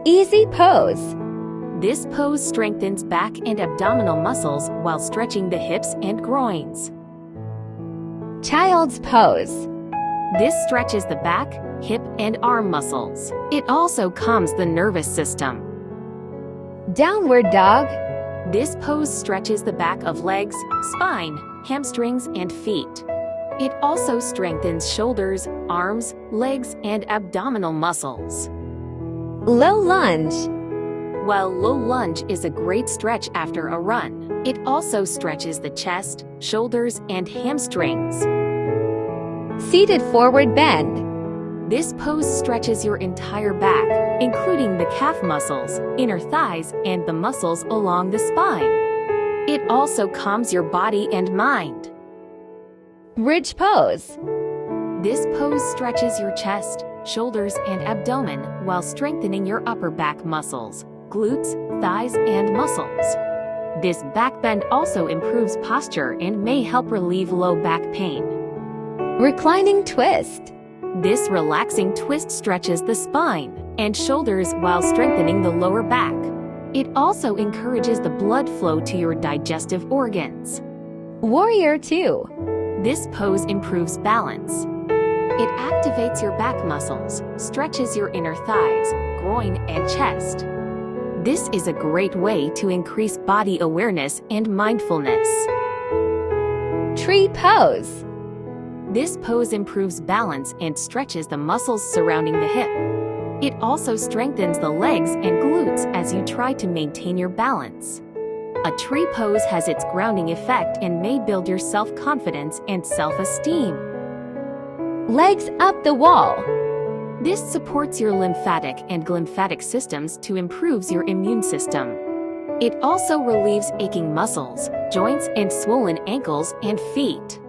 Easy pose. This pose strengthens back and abdominal muscles while stretching the hips and groins. Child's pose. This stretches the back, hip, and arm muscles. It also calms the nervous system. Downward dog. This pose stretches the back of legs, spine, hamstrings, and feet. It also strengthens shoulders, arms, legs, and abdominal muscles. Low lunge. While low lunge is a great stretch after a run, it also stretches the chest, shoulders, and hamstrings. Seated forward bend. This pose stretches your entire back, including the calf muscles, inner thighs, and the muscles along the spine. It also calms your body and mind. Bridge pose. This pose stretches your chest, shoulders, and abdomen while strengthening your upper back muscles, glutes, thighs, and muscles. This back bend also improves posture and may help relieve low back pain. Reclining twist. This relaxing twist stretches the spine and shoulders while strengthening the lower back. It also encourages the blood flow to your digestive organs. Warrior 2. This pose improves balance. It activates your back muscles, stretches your inner thighs, groin, and chest. This is a great way to increase body awareness and mindfulness. Tree pose. This pose improves balance and stretches the muscles surrounding the hip. It also strengthens the legs and glutes as you try to maintain your balance. A tree pose has its grounding effect and may build your self-confidence and self-esteem. Legs up the wall. This supports your lymphatic and glymphatic systems to improve your immune system. It also relieves aching muscles, joints, and swollen ankles and feet.